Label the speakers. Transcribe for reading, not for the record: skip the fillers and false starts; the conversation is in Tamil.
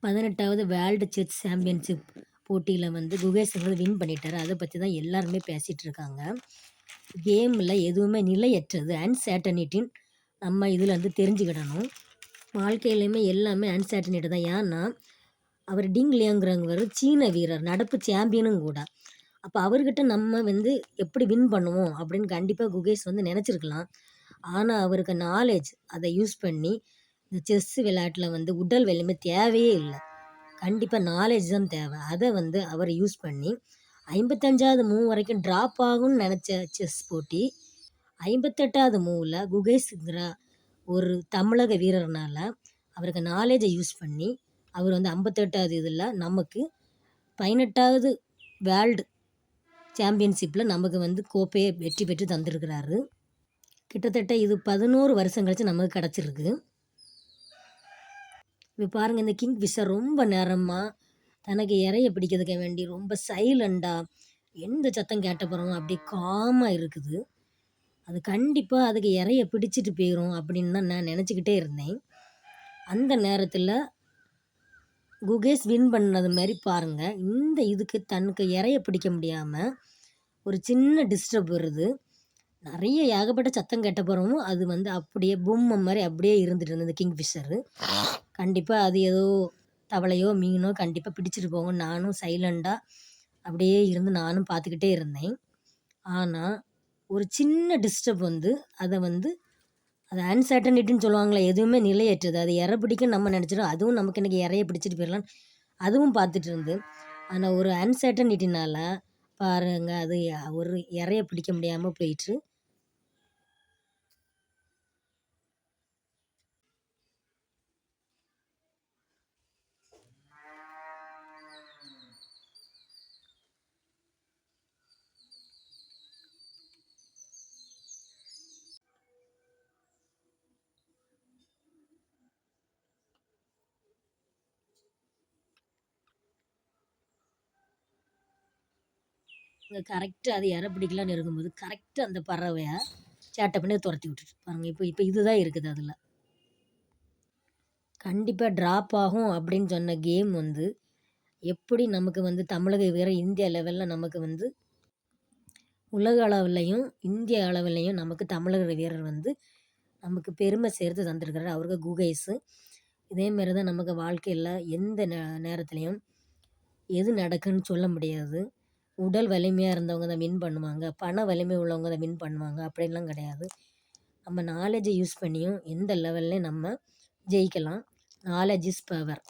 Speaker 1: 18வது வேர்ல்டு செஸ் சாம்பியன்ஷிப் போட்டியில் வந்து குகேஷ் வந்து வின் பண்ணிட்டாரு. அதை பற்றி தான் எல்லாருமே பேசிகிட்டு இருக்காங்க. கேமில் எதுவுமே நிலையற்றது, அன்சர்டனிட்டின்னு நம்ம இதில் வந்து தெரிஞ்சுக்கிடணும். வாழ்க்கையிலையுமே எல்லாமே அன்சர்டனிட்டி தான். ஏன்னா அவர் டிங் லியாங்கிறவர் சீன வீரர், நடப்பு சாம்பியனும் கூட. அப்போ அவர்கிட்ட நம்ம வந்து எப்படி வின் பண்ணுவோம் அப்படின்னு கண்டிப்பாக குகேஷ் வந்து நினச்சிருக்கலாம். ஆனால் அவருக்கு நாலேஜ் அதை யூஸ் பண்ணி இந்த செஸ் விளையாட்டில் வந்து உடல் வலிமை தேவையே இல்லை. கண்டிப்பாக நாலேஜ் தான் தேவை. அதை வந்து அவர் யூஸ் பண்ணி 55வது மூவ் வரைக்கும் ட்ராப் ஆகும்னு நினச்ச செஸ் போட்டி 58வது மூவில் குகேஷுங்கிற ஒரு தமிழக வீரர்னால அவருக்கு நாலேஜை யூஸ் பண்ணி அவர் வந்து 58வது இதில் நமக்கு 18வது வேர்ல்டு சாம்பியன்ஷிப்பில் நமக்கு வந்து கோப்பையை வெற்றி பெற்று தந்திருக்கிறாரு. கிட்டத்தட்ட இது 11 வருஷம் கழிச்சு நமக்கு கிடச்சிருக்கு. இப்போ பாருங்கள், இந்த கிங் ஃபிஷர் ரொம்ப நேரமாக தனக்கு இறைய பிடிக்கிறதுக்க வேண்டி ரொம்ப சைலண்டாக எந்த சத்தம் கேட்ட போகிறோம் அப்படி காமாக இருக்குது. அது கண்டிப்பாக அதுக்கு இறைய பிடிச்சிட்டு போயிடும் அப்படின்னு தான் நான் நினச்சிக்கிட்டே இருந்தேன். அந்த நேரத்தில் குகேஷ் வின் பண்ணது மாதிரி பாருங்கள், இந்த இதுக்கு தனக்கு இறைய பிடிக்க முடியாமல் ஒரு சின்ன டிஸ்டர்ப் வருது. நிறைய ஏகப்பட்ட சத்தம் கேட்ட போகிறோமும் அது வந்து அப்படியே பொம்மை மாதிரி அப்படியே இருந்துட்டு இருந்தது கிங் ஃபிஷரு. கண்டிப்பாக அது ஏதோ தவளையோ மீனோ கண்டிப்பாக பிடிச்சிட்டு போகும். நானும் சைலண்டாக அப்படியே இருந்து நானும் பார்த்துக்கிட்டே இருந்தேன். ஆனால் ஒரு சின்ன டிஸ்டர்ப் வந்து அதை வந்து அது அன்சர்டனிட்டின்னு சொல்லுவாங்களே, எதுவுமே நிலையற்றது. அது இறை பிடிக்கும் நம்ம நினச்சிடும். அதுவும் நமக்கு இன்றைக்கி இறைய பிடிச்சிட்டு போயிடலாம் அதுவும் பார்த்துட்டு இருந்து. ஆனால் ஒரு அன்சர்டனிட்டினால பாருங்கள், அது ஒரு இறைய பிடிக்க முடியாமல் போயிட்டு கரெக்டாக அது இறை பிடிக்கலான்னு இருக்கும்போது கரெக்டாக அந்த பறவையை சேட்டை பண்ணி துரத்தி விட்டுட்டு பாருங்கள். இப்போ இதுதான் இருக்குது. அதில் கண்டிப்பாக ட்ராப் ஆகும் அப்படின்னு சொன்ன கேம் வந்து எப்படி நமக்கு வந்து தமிழக வீரர் இந்திய லெவலில் நமக்கு வந்து உலக அளவுலையும் இந்திய அளவுலையும் நமக்கு தமிழக வீரர் வந்து நமக்கு பெருமை சேர்த்து தந்திருக்கிறார். அவருக்கு குகேஷு. இதேமாரி தான் நமக்கு வாழ்க்கையில் எந்த நேரத்துலையும் எது நடக்குன்னு சொல்ல முடியாது. உடல் வலிமையாக இருந்தவங்க தான் வின் பண்ணுவாங்க, பண வலிமை உள்ளவங்க தான் வின் பண்ணுவாங்க அப்படின்லாம் கிடையாது. நம்ம நாலேஜை யூஸ் பண்ணியும் எந்த லெவல்லையும் நம்ம ஜெயிக்கலாம். Knowledge is power.